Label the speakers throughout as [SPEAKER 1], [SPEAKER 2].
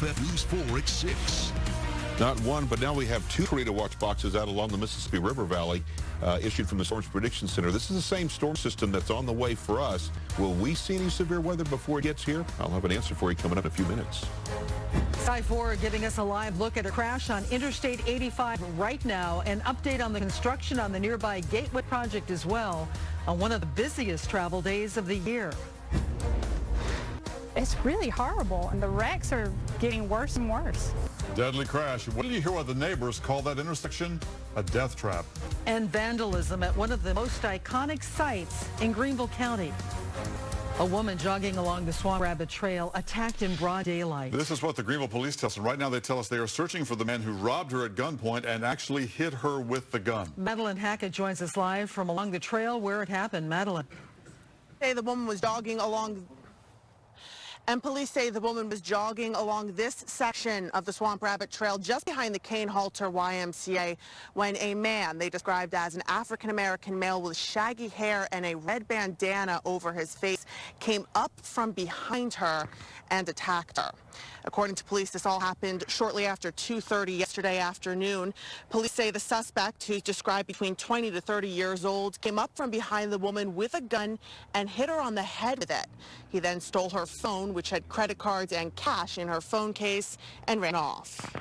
[SPEAKER 1] WYFF News 4 at 6.
[SPEAKER 2] Not one, but now we have two tornado watch boxes out along the Mississippi River Valley issued from the Storm Prediction Center. This is the same storm system that's on the way for us. Will we see any severe weather before it gets here? I'll have an answer for you coming up in a few minutes.
[SPEAKER 3] Sky 4 giving us a live look at a crash on Interstate 85 right now. An update on the construction on the nearby Gateway project as well, on one of the busiest travel days of the year.
[SPEAKER 4] It's really horrible, and the wrecks are getting worse and worse.
[SPEAKER 5] Deadly crash. What did you hear what the neighbors call that intersection? A death trap.
[SPEAKER 3] And vandalism at one of the most iconic sites in Greenville County. A woman jogging along the Swamp Rabbit Trail attacked in broad daylight.
[SPEAKER 5] This is what the Greenville police tell us. And right now they tell us they are searching for the man who robbed her at gunpoint and actually hit her with the gun.
[SPEAKER 3] Madeline Hackett joins us live from along the trail where it happened. Madeline.
[SPEAKER 6] The woman was jogging along. And police say the woman was jogging along this section of the Swamp Rabbit Trail just behind the Kane Halter YMCA when a man they described as an African-American male with shaggy hair and a red bandana over his face came up from behind her and attacked her. According to police, this all happened shortly after 2:30 yesterday afternoon. Police say the suspect, who's described between 20 to 30 years old, came up from behind the woman with a gun and hit her on the head with it. He then stole her phone, which had credit cards and cash in her phone case, and ran off.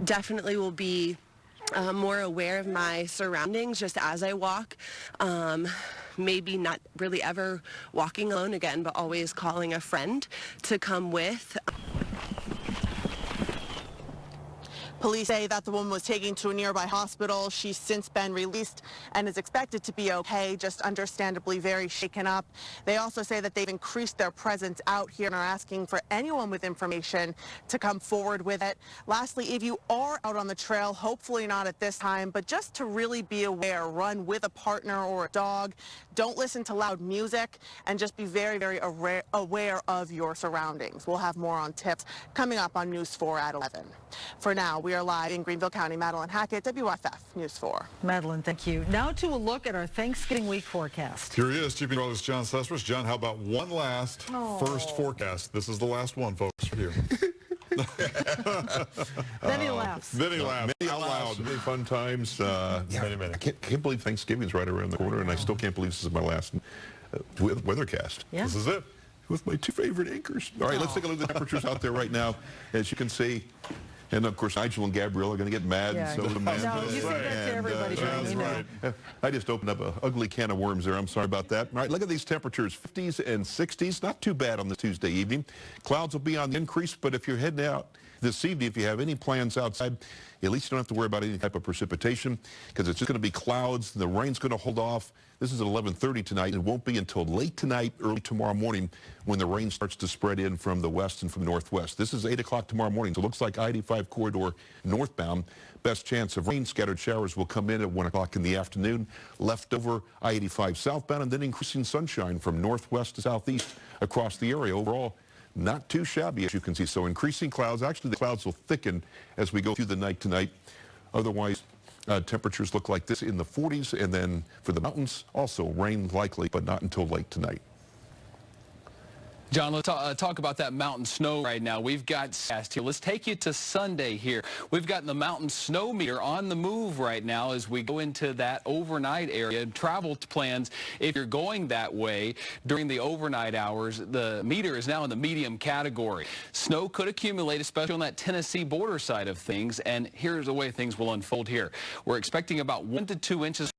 [SPEAKER 7] Definitely will be more aware of my surroundings just as I walk. Maybe not really ever walking alone again, but always calling a friend to come with.
[SPEAKER 6] Police say that the woman was taken to a nearby hospital. She's since been released and is expected to be okay, just understandably very shaken up. They also say that they've increased their presence out here and are asking for anyone with information to come forward with it. Lastly, if you are out on the trail, hopefully not at this time, but just to really be aware, run with a partner or a dog. Don't listen to loud music and just be very, very aware of your surroundings. We'll have more on tips coming up on News 4 at 11. For now, we are live in Greenville County. Madeline Hackett, WYFF News 4.
[SPEAKER 3] Madeline, thank you. Now to a look at our Thanksgiving week forecast.
[SPEAKER 5] Here he is, Chief Meteorologist John Sessions. John, how about one last first forecast? This is the last one, folks, for you.
[SPEAKER 3] Then he laughs.
[SPEAKER 5] Then he laughs.
[SPEAKER 2] Many
[SPEAKER 5] Out loud.
[SPEAKER 2] many fun times.
[SPEAKER 5] Many.
[SPEAKER 2] I can't believe Thanksgiving's right around the corner, and I still can't believe this is my last weathercast.
[SPEAKER 3] Yeah.
[SPEAKER 5] This is it.
[SPEAKER 2] With my two favorite anchors. All right, let's take a look at the temperatures out there right now. As you can see, and of course, Nigel and Gabrielle are going to get mad,
[SPEAKER 3] Yeah,
[SPEAKER 2] and so the man.
[SPEAKER 3] no, you say that to everybody, John, you know.
[SPEAKER 2] I just opened up an ugly can of worms there. I'm sorry about that. All right, look at these temperatures, 50s and 60s. Not too bad on this Tuesday evening. Clouds will be on the increase, but if you're heading out this evening, if you have any plans outside, at least you don't have to worry about any type of precipitation because it's just going to be clouds. The rain's going to hold off. This is at 11:30 tonight. It won't be until late tonight, early tomorrow morning when the rain starts to spread in from the west and from the northwest. This is 8 o'clock tomorrow morning, so it looks like I-85 corridor northbound. Best chance of rain. Scattered showers will come in at 1 o'clock in the afternoon. Leftover I-85 southbound, and then increasing sunshine from northwest to southeast across the area. Overall, not too shabby, as you can see. So increasing clouds. Actually, the clouds will thicken as we go through the night tonight. Otherwise, temperatures look like this in the 40s, and then for the mountains, also rain likely, but not until late tonight.
[SPEAKER 8] John, let's talk about that mountain snow right now. We've got here. Let's take you to Sunday here. We've got the mountain snow meter on the move right now as we go into that overnight area. Travel plans, if you're going that way during the overnight hours, the meter is now in the medium category. Snow could accumulate, especially on that Tennessee border side of things, and here's the way things will unfold here. We're expecting about 1 to 2 inches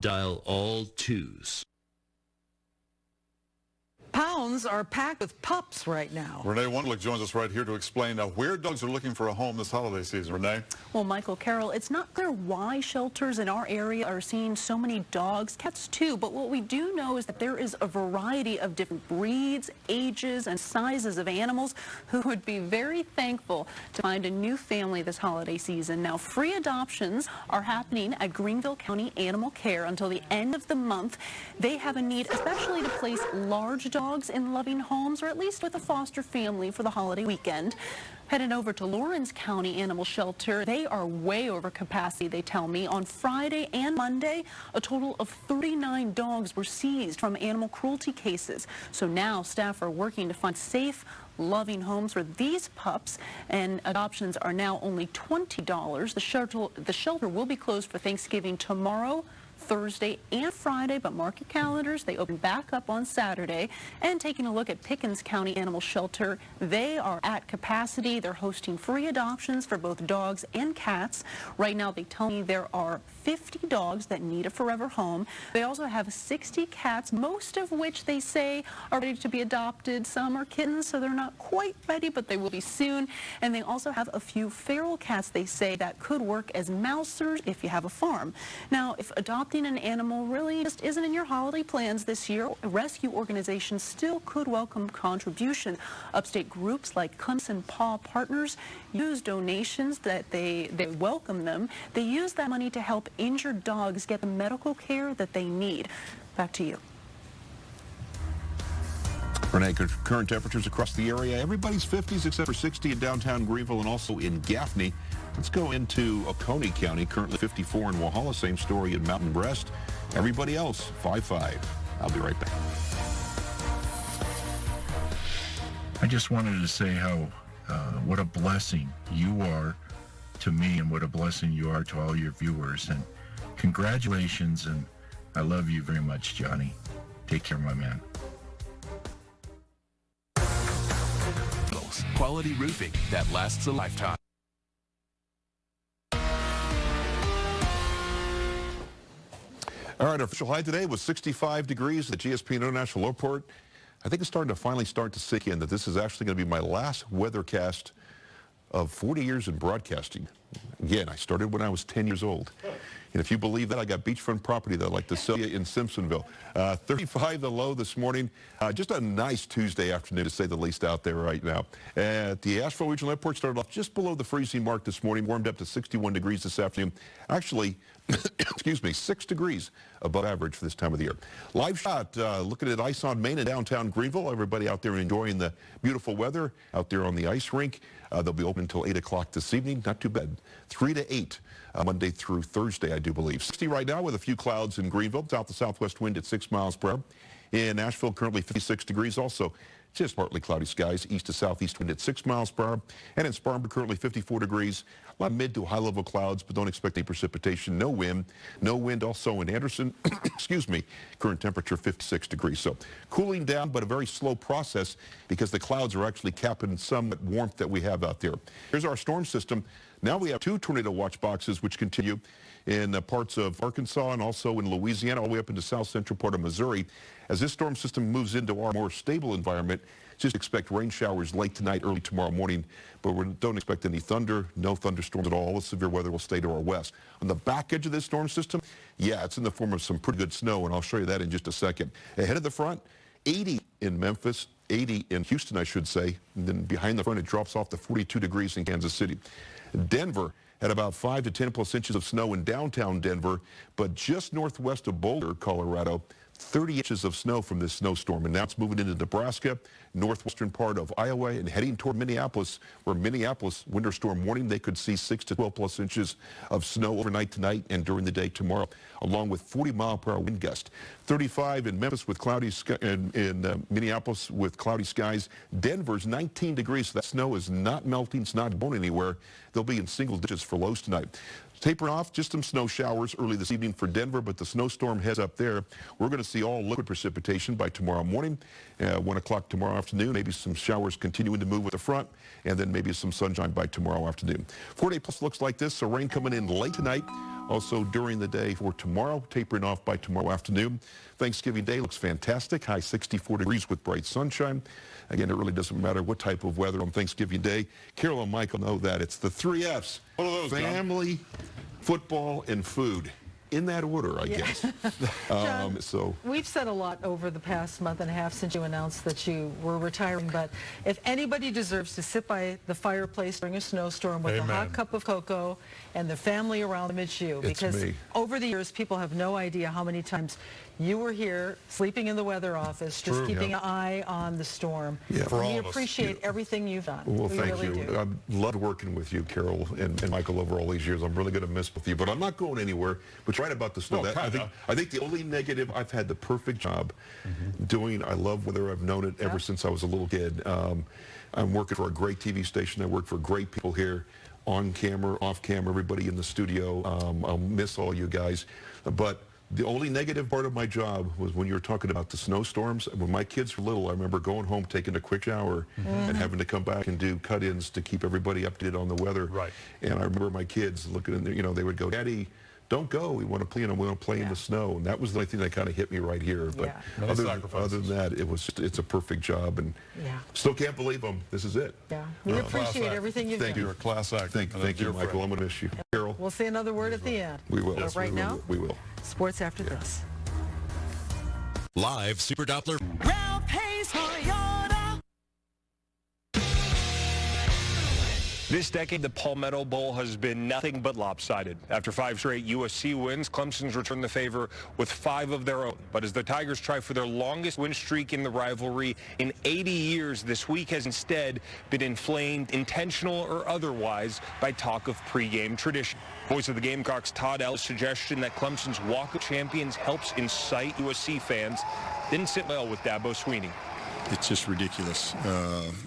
[SPEAKER 1] Dial all 2s.
[SPEAKER 3] Pounds are packed with pups right now.
[SPEAKER 5] Renee Wondlick joins us right here to explain where dogs are looking for a home this holiday season. Renee?
[SPEAKER 9] Well, Michael Carroll, it's not clear why shelters in our area are seeing so many dogs, cats too, but what we do know is that there is a variety of different breeds, ages, and sizes of animals who would be very thankful to find a new family this holiday season. Now, free adoptions are happening at Greenville County Animal Care until the end of the month. They have a need especially to place large dogs in loving homes, or at least with a foster family for the holiday weekend. Headed over to Lawrence County Animal Shelter, they are way over capacity, they tell me. On Friday and Monday, a total of 39 dogs were seized from animal cruelty cases. So now staff are working to find safe, loving homes for these pups, and adoptions are now only $20. The shelter will be closed for Thanksgiving tomorrow, Thursday and Friday, but mark your calendars. They open back up on Saturday. And taking a look at Pickens County Animal Shelter, they are at capacity. They're hosting free adoptions for both dogs and cats. Right now, they tell me there are 50 dogs that need a forever home. They also have 60 cats, most of which they say are ready to be adopted. Some are kittens, so they're not quite ready, but they will be soon. And they also have a few feral cats, they say, that could work as mousers if you have a farm. Now, if adopting an animal really just isn't in your holiday plans this year, rescue organizations still could welcome contribution. Upstate groups like Clemson Paw Partners use donations that they welcome them. They use that money to help injured dogs get the medical care that they need. Back to you.
[SPEAKER 2] Renee, current temperatures across the area, everybody's 50s except for 60 in downtown Greenville and also in Gaffney. Let's go into Oconee County, currently 54 in Walhalla, same story in Mountain Breast. Everybody else, 55. I'll be right back.
[SPEAKER 10] I just wanted to say what a blessing you are to me and what a blessing you are to all your viewers. And congratulations, and I love you very much, Johnny. Take care, my man.
[SPEAKER 1] Quality roofing that lasts a lifetime.
[SPEAKER 2] All right, our official high today was 65 degrees at the GSP International Airport. I think it's starting to finally start to sink in that this is actually going to be my last weathercast of 40 years in broadcasting. Again, I started when I was 10 years old. And if you believe that, I got beachfront property that I'd like to sell you in Simpsonville. 35 the low this morning. Just a nice Tuesday afternoon, to say the least, out there right now. At the Asheville Regional Airport, started off just below the freezing mark this morning, warmed up to 61 degrees this afternoon. Actually, excuse me, 6 degrees above average for this time of the year. Live shot, looking at ice on Main in downtown Greenville. Everybody out there enjoying the beautiful weather out there on the ice rink. They'll be open until 8 o'clock this evening. Not too bad. 3 to 8. Monday through Thursday, I do believe. 60 right now with a few clouds in Greenville. South to southwest wind at 6 miles per hour. In Asheville, currently 56 degrees. Also, just partly cloudy skies. East to southeast wind at 6 miles per hour. And in Spartanburg, currently 54 degrees. A lot of mid to high level clouds, but don't expect any precipitation. No wind. No wind also in Anderson. Excuse me. Current temperature 56 degrees. So cooling down, but a very slow process because the clouds are actually capping some warmth that we have out there. Here's our storm system. Now we have 2 tornado watch boxes which continue in parts of Arkansas and also in Louisiana, all the way up into south central part of Missouri. As this storm system moves into our more stable environment, just expect rain showers late tonight, early tomorrow morning, but we don't expect any thunder, no thunderstorms at all. All the severe weather will stay to our west. On the back edge of this storm system, yeah, it's in the form of some pretty good snow, and I'll show you that in just a second. Ahead of the front, 80 in Memphis, 80 in Houston, I should say, and then behind the front it drops off to 42 degrees in Kansas City. Denver had about 5 to 10 plus inches of snow in downtown Denver, but just northwest of Boulder, Colorado, 30 inches of snow from this snowstorm, and now it's moving into Nebraska, northwestern part of Iowa, and heading toward Minneapolis, where Minneapolis winter storm warning, they could see 6 to 12 plus inches of snow overnight tonight and during the day tomorrow, along with 40-mile-per-hour wind gust. 35 in Memphis with cloudy in Minneapolis with cloudy skies. Denver's 19 degrees, so that snow is not melting, it's not going anywhere. They'll be in single digits for lows tonight. Tapering off, just some snow showers early this evening for Denver, but the snowstorm heads up there. We're going to see all liquid precipitation by tomorrow morning, 1 o'clock tomorrow afternoon. Maybe some showers continuing to move with the front, and then maybe some sunshine by tomorrow afternoon. 4-day plus looks like this, so rain coming in late tonight Also during the day for tomorrow, tapering off by tomorrow afternoon. Thanksgiving Day looks fantastic. High 64 degrees with bright sunshine. Again, it really doesn't matter what type of weather on Thanksgiving Day. Carol and Michael know that. It's the 3 F's.
[SPEAKER 5] What are those, John?
[SPEAKER 2] Family, football, and food. In that order, I guess.
[SPEAKER 3] John,
[SPEAKER 2] so
[SPEAKER 3] we've said a lot over the past month and a half since you announced that you were retiring, but if anybody deserves to sit by the fireplace during a snowstorm with a hot cup of cocoa and the family around them, it's you. Because over the years, people have no idea how many times you were here sleeping in the weather office, just keeping an eye on the storm. We appreciate everything you've done.
[SPEAKER 2] Well,
[SPEAKER 3] we
[SPEAKER 2] thank
[SPEAKER 3] really
[SPEAKER 2] you.
[SPEAKER 3] do.
[SPEAKER 2] I've loved working with you, Carol and Michael, over all these years. I'm really going to miss with you, but I'm not going anywhere. But you're right about the snow.
[SPEAKER 5] Well,
[SPEAKER 2] I think the only negative, I've had the perfect job doing. I love weather. I've known it ever since I was a little kid. I'm working for a great TV station. I work for great people here, on camera, off camera, everybody in the studio. I'll miss all you guys, but the only negative part of my job was when you were talking about the snowstorms. When my kids were little, I remember going home, taking a quick shower, and having to come back and do cut-ins to keep everybody updated on the weather.
[SPEAKER 5] Right.
[SPEAKER 2] And I remember my kids looking in there, you know, they would go, "Daddy, don't go. We want to play, we want to play in the snow." And that was the only thing that kind of hit me right here. But other than that, it's a perfect job, and still can't believe them. This is it.
[SPEAKER 3] Yeah, we appreciate everything you've done.
[SPEAKER 2] Thank you.
[SPEAKER 5] You're a class act.
[SPEAKER 2] Thank you, Michael. I'm going to miss you. Carol.
[SPEAKER 3] We'll say another word at the end.
[SPEAKER 2] We will.
[SPEAKER 3] But right now,
[SPEAKER 2] we will.
[SPEAKER 3] sports after this.
[SPEAKER 1] Live Super Doppler.
[SPEAKER 11] This decade, the Palmetto Bowl has been nothing but lopsided. After 5 straight USC wins, Clemson's returned the favor with 5 of their own. But as the Tigers try for their longest win streak in the rivalry in 80 years, this week has instead been inflamed, intentional or otherwise, by talk of pregame tradition. Voice of the Gamecocks, Todd Ellis' suggestion that Clemson's Walk of Champions helps incite USC fans didn't sit well with Dabo Swinney.
[SPEAKER 12] It's just ridiculous.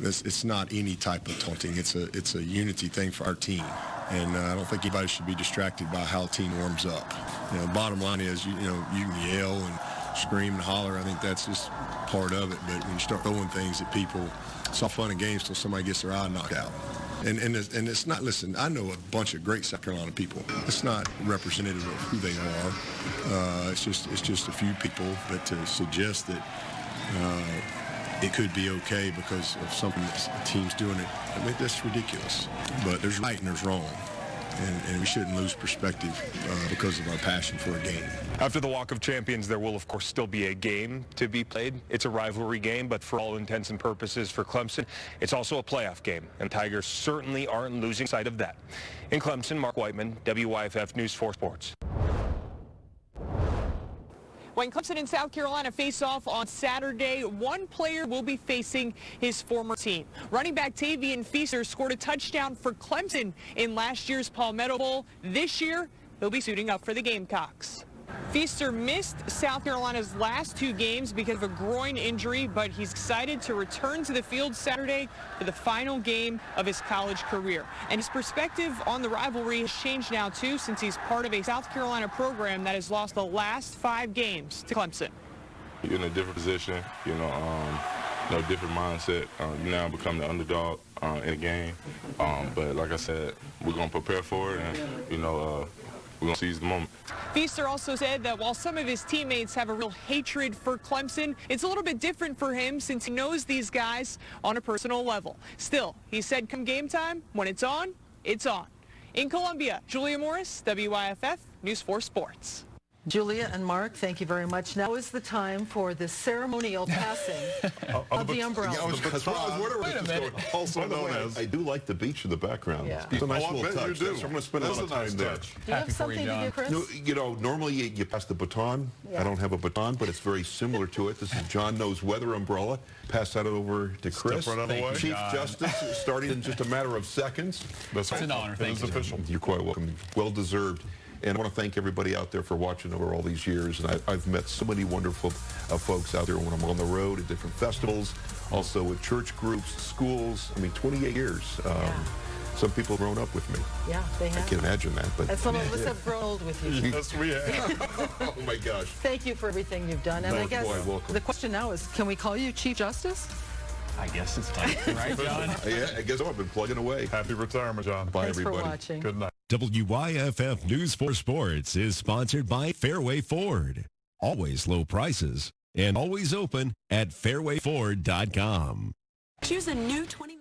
[SPEAKER 12] It's not any type of taunting. It's a unity thing for our team, and I don't think anybody should be distracted by how a team warms up. You know, bottom line is, you can yell and scream and holler. I think that's just part of it. But when you start throwing things at people, it's all fun and games till somebody gets their eye knocked out. And it's not. Listen, I know a bunch of great South Carolina people. It's not representative of who they are. It's just a few people. But to suggest that it could be okay because of something that a team's doing it, I mean, that's ridiculous. But there's right and there's wrong. And we shouldn't lose perspective because of our passion for a game.
[SPEAKER 11] After the Walk of Champions, there will, of course, still be a game to be played. It's a rivalry game, but for all intents and purposes for Clemson, it's also a playoff game, and Tigers certainly aren't losing sight of that. In Clemson, Mark Whiteman, WYFF News 4 Sports.
[SPEAKER 13] When Clemson and South Carolina face off on Saturday, one player will be facing his former team. Running back Tavian Feaster scored a touchdown for Clemson in last year's Palmetto Bowl. This year, he'll be suiting up for the Gamecocks. Feaster missed South Carolina's last 2 games because of a groin injury, but he's excited to return to the field Saturday for the final game of his college career. And his perspective on the rivalry has changed now, too, since he's part of a South Carolina program that has lost the last 5 games to Clemson.
[SPEAKER 14] You're in a different position, different mindset. You now become the underdog in a game. But like I said, we're going to prepare for it, and, we're going to seize the moment.
[SPEAKER 13] Feaster also said that while some of his teammates have a real hatred for Clemson, it's a little bit different for him since he knows these guys on a personal level. Still, he said come game time, when it's on, it's on. In Columbia, Julia Morris, WYFF, News 4 Sports.
[SPEAKER 3] Julia and Mark, thank you very much. Now is the time for the ceremonial passing of the umbrella.
[SPEAKER 2] Wait a minute. Also known as. I do like the beach in the background.
[SPEAKER 3] Yeah.
[SPEAKER 2] It's a nice little touch. I'm going to spend a lot of time there.
[SPEAKER 3] Do you have something to do, Chris?
[SPEAKER 2] No, normally you pass the baton. I don't have a baton, but it's very similar to it. This is John Knows Weather umbrella. Pass that over to Chris.
[SPEAKER 5] Step right out of the way.
[SPEAKER 2] Chief Justice, starting in just a matter of seconds.
[SPEAKER 5] That's
[SPEAKER 8] an honor. Thank you.
[SPEAKER 5] Official.
[SPEAKER 2] You're quite welcome. Well deserved. And I want to thank everybody out there for watching over all these years. And I've met so many wonderful folks out there when I'm on the road at different festivals, also at church groups, schools. 28 years. Some people have grown up with me.
[SPEAKER 3] Yeah, they have.
[SPEAKER 2] I can imagine that. But
[SPEAKER 3] and some of us have grown old with you.
[SPEAKER 5] Yes, we have.
[SPEAKER 2] Oh, my gosh.
[SPEAKER 3] Thank you for everything you've done. And I guess the question now is, can we call you Chief Justice?
[SPEAKER 8] I guess it's time. Right, John?
[SPEAKER 2] Yeah, I guess I've been plugging away.
[SPEAKER 5] Happy retirement, John.
[SPEAKER 2] Bye,
[SPEAKER 3] Thanks
[SPEAKER 2] everybody.
[SPEAKER 3] for watching.
[SPEAKER 5] Good night.
[SPEAKER 15] WYFF News for Sports is sponsored by Fairway Ford. Always low prices and always open at fairwayford.com.
[SPEAKER 16] Choose a new 20